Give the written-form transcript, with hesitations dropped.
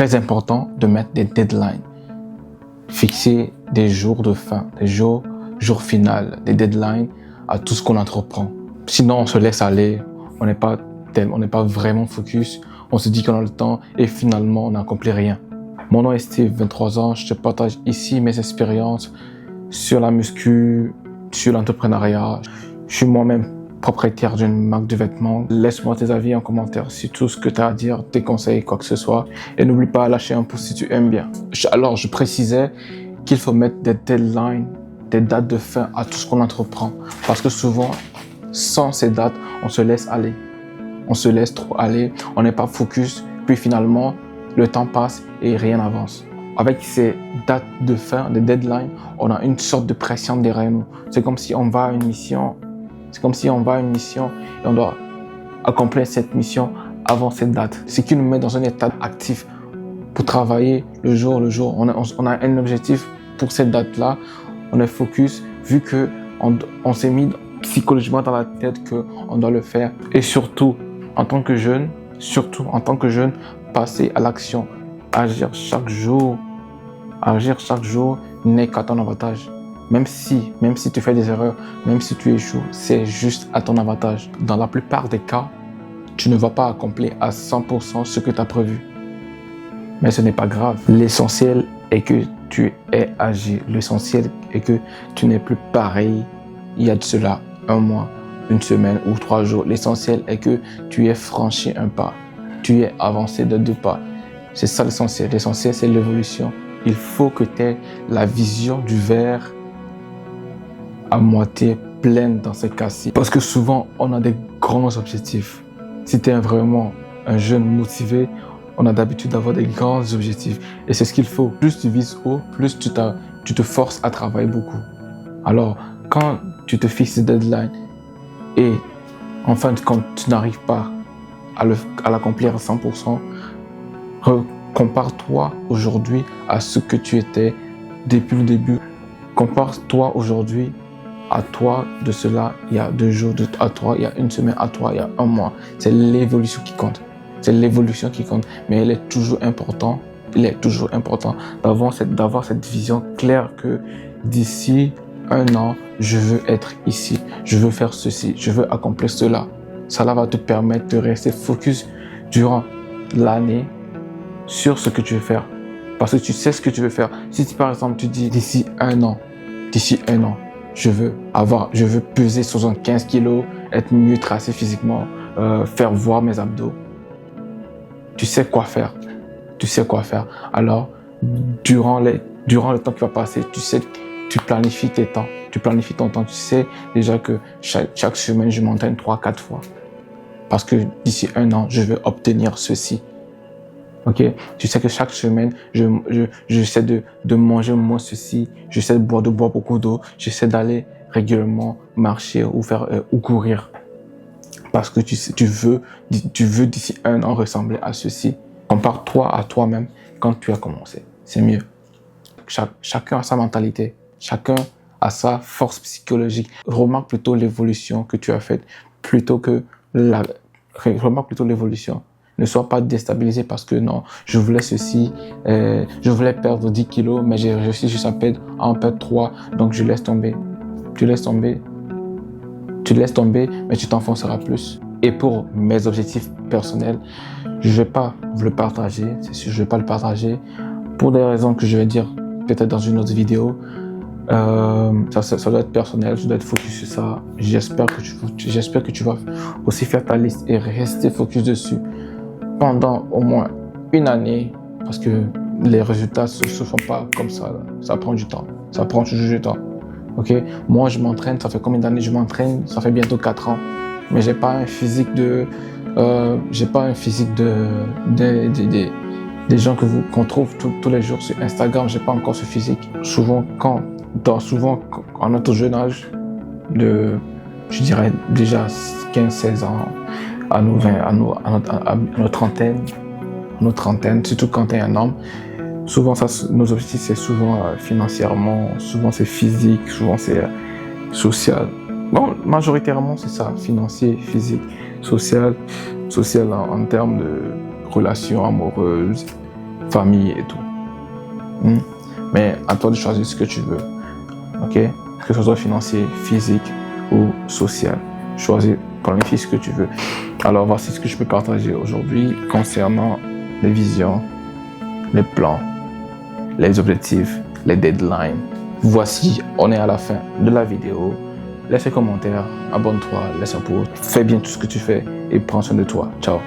très important de mettre des deadlines. Fixer des jours de fin, des jours final, des deadlines à tout ce qu'on entreprend. Sinon, on se laisse aller, on n'est pas vraiment focus, on se dit qu'on a le temps et finalement, on n'accomplit rien. Mon nom est Steve, 23 ans, je te partage ici mes expériences sur la muscu, sur l'entrepreneuriat. Je suis moi-même propriétaire d'une marque de vêtements. Laisse-moi tes avis en commentaire sur tout ce que tu as à dire, tes conseils, quoi que ce soit. Et n'oublie pas de lâcher un pouce si tu aimes bien. Alors, je précisais qu'il faut mettre des deadlines, des dates de fin à tout ce qu'on entreprend. Parce que souvent, sans ces dates, on se laisse aller. On se laisse trop aller, on n'est pas focus. Puis finalement, le temps passe et rien n'avance. Avec ces dates de fin, des deadlines, on a une sorte de pression derrière nous. C'est comme si on va à une mission. Et on doit accomplir cette mission avant cette date. Ce qui nous met dans un état actif pour travailler le jour. On a un objectif pour cette date-là. On est focus vu qu'on s'est mis psychologiquement dans la tête qu'on doit le faire. Et surtout, en tant que jeune, passer à l'action. Agir chaque jour n'est qu'à ton avantage. Même si tu fais des erreurs, même si tu échoues, c'est juste à ton avantage. Dans la plupart des cas, tu ne vas pas accomplir à 100% ce que tu as prévu. Mais ce n'est pas grave. L'essentiel est que tu aies agi. L'essentiel est que tu n'es plus pareil il y a de cela 1 mois, 1 semaine ou 3 jours. L'essentiel est que tu aies franchi un pas. Tu aies avancé de 2 pas. C'est ça l'essentiel. L'essentiel, c'est l'évolution. Il faut que tu aies la vision du verre à moitié pleine dans ces cas-ci. Parce que souvent, on a des grands objectifs. Si tu es vraiment un jeune motivé, on a d'habitude d'avoir des grands objectifs. Et c'est ce qu'il faut. Plus tu vises haut, plus tu te forces à travailler beaucoup. Alors, quand tu te fixes des deadlines et en fin de compte, tu n'arrives pas à l'accomplir à 100%, compare-toi aujourd'hui à ce que tu étais depuis le début. Compare-toi aujourd'hui à toi de cela il y a 2 jours, à toi il y a 1 semaine, à toi il y a 1 mois. C'est l'évolution qui compte. Mais il est toujours important d'avoir cette vision claire que d'ici 1 an, je veux être ici, je veux faire ceci, je veux accomplir cela. Cela va te permettre de rester focus durant l'année sur ce que tu veux faire. Parce que tu sais ce que tu veux faire. Si par exemple tu dis d'ici 1 an, je veux peser 75 kilos, être mieux tracé physiquement, faire voir mes abdos. Tu sais quoi faire. Alors, durant le temps qui va passer, tu planifies tes temps. Tu planifies ton temps. Tu sais déjà que chaque semaine, je m'entraîne 3-4 fois. Parce que d'ici 1 an, je veux obtenir ceci. Ok? Tu sais que chaque semaine, j'essaie de manger moins ceci. J'essaie de boire beaucoup d'eau. J'essaie d'aller régulièrement marcher ou courir. Parce que tu veux d'ici 1 an ressembler à ceci. Compare-toi à toi-même quand tu as commencé. C'est mieux. Chacun a sa mentalité. Chacun a sa force psychologique. Remarque plutôt l'évolution que tu as faite remarque plutôt l'évolution. Ne sois pas déstabilisé parce que non, je voulais ceci, je voulais perdre 10 kilos, mais j'ai réussi juste à en perdre 3, donc je laisse tomber. Tu laisses tomber, mais tu t'enfonceras plus. Et pour mes objectifs personnels, je ne vais pas vous le partager, c'est sûr, je ne vais pas le partager pour des raisons que je vais dire peut-être dans une autre vidéo. Ça doit être personnel, je dois être focus sur ça. J'espère que tu vas aussi faire ta liste et rester focus dessus pendant au moins 1 année, parce que les résultats ne se font pas comme ça. Ça prend du temps. Ça prend toujours du temps. Ok? Moi, je m'entraîne. Ça fait combien d'années je m'entraîne? Ça fait bientôt 4 ans. Mais j'ai pas un physique des gens qu'on trouve tous les jours sur Instagram. J'ai pas encore ce physique. Souvent, à notre jeune âge, je dirais déjà 15-16 ans, à nos trentaine, surtout quand tu es un homme, souvent nos objectifs c'est souvent financièrement, souvent c'est physique, souvent c'est social. Bon, majoritairement c'est ça, financier, physique, social en termes de relations amoureuses, famille et tout. Mais à toi de choisir ce que tu veux. Ok? Que ce soit financier, physique ou social. Choisis, planifie ce que tu veux. Alors voici ce que je peux partager aujourd'hui concernant les visions, les plans, les objectifs, les deadlines. Voici, on est à la fin de la vidéo. Laisse un commentaire, abonne-toi, laisse un pouce, fais bien tout ce que tu fais et prends soin de toi. Ciao.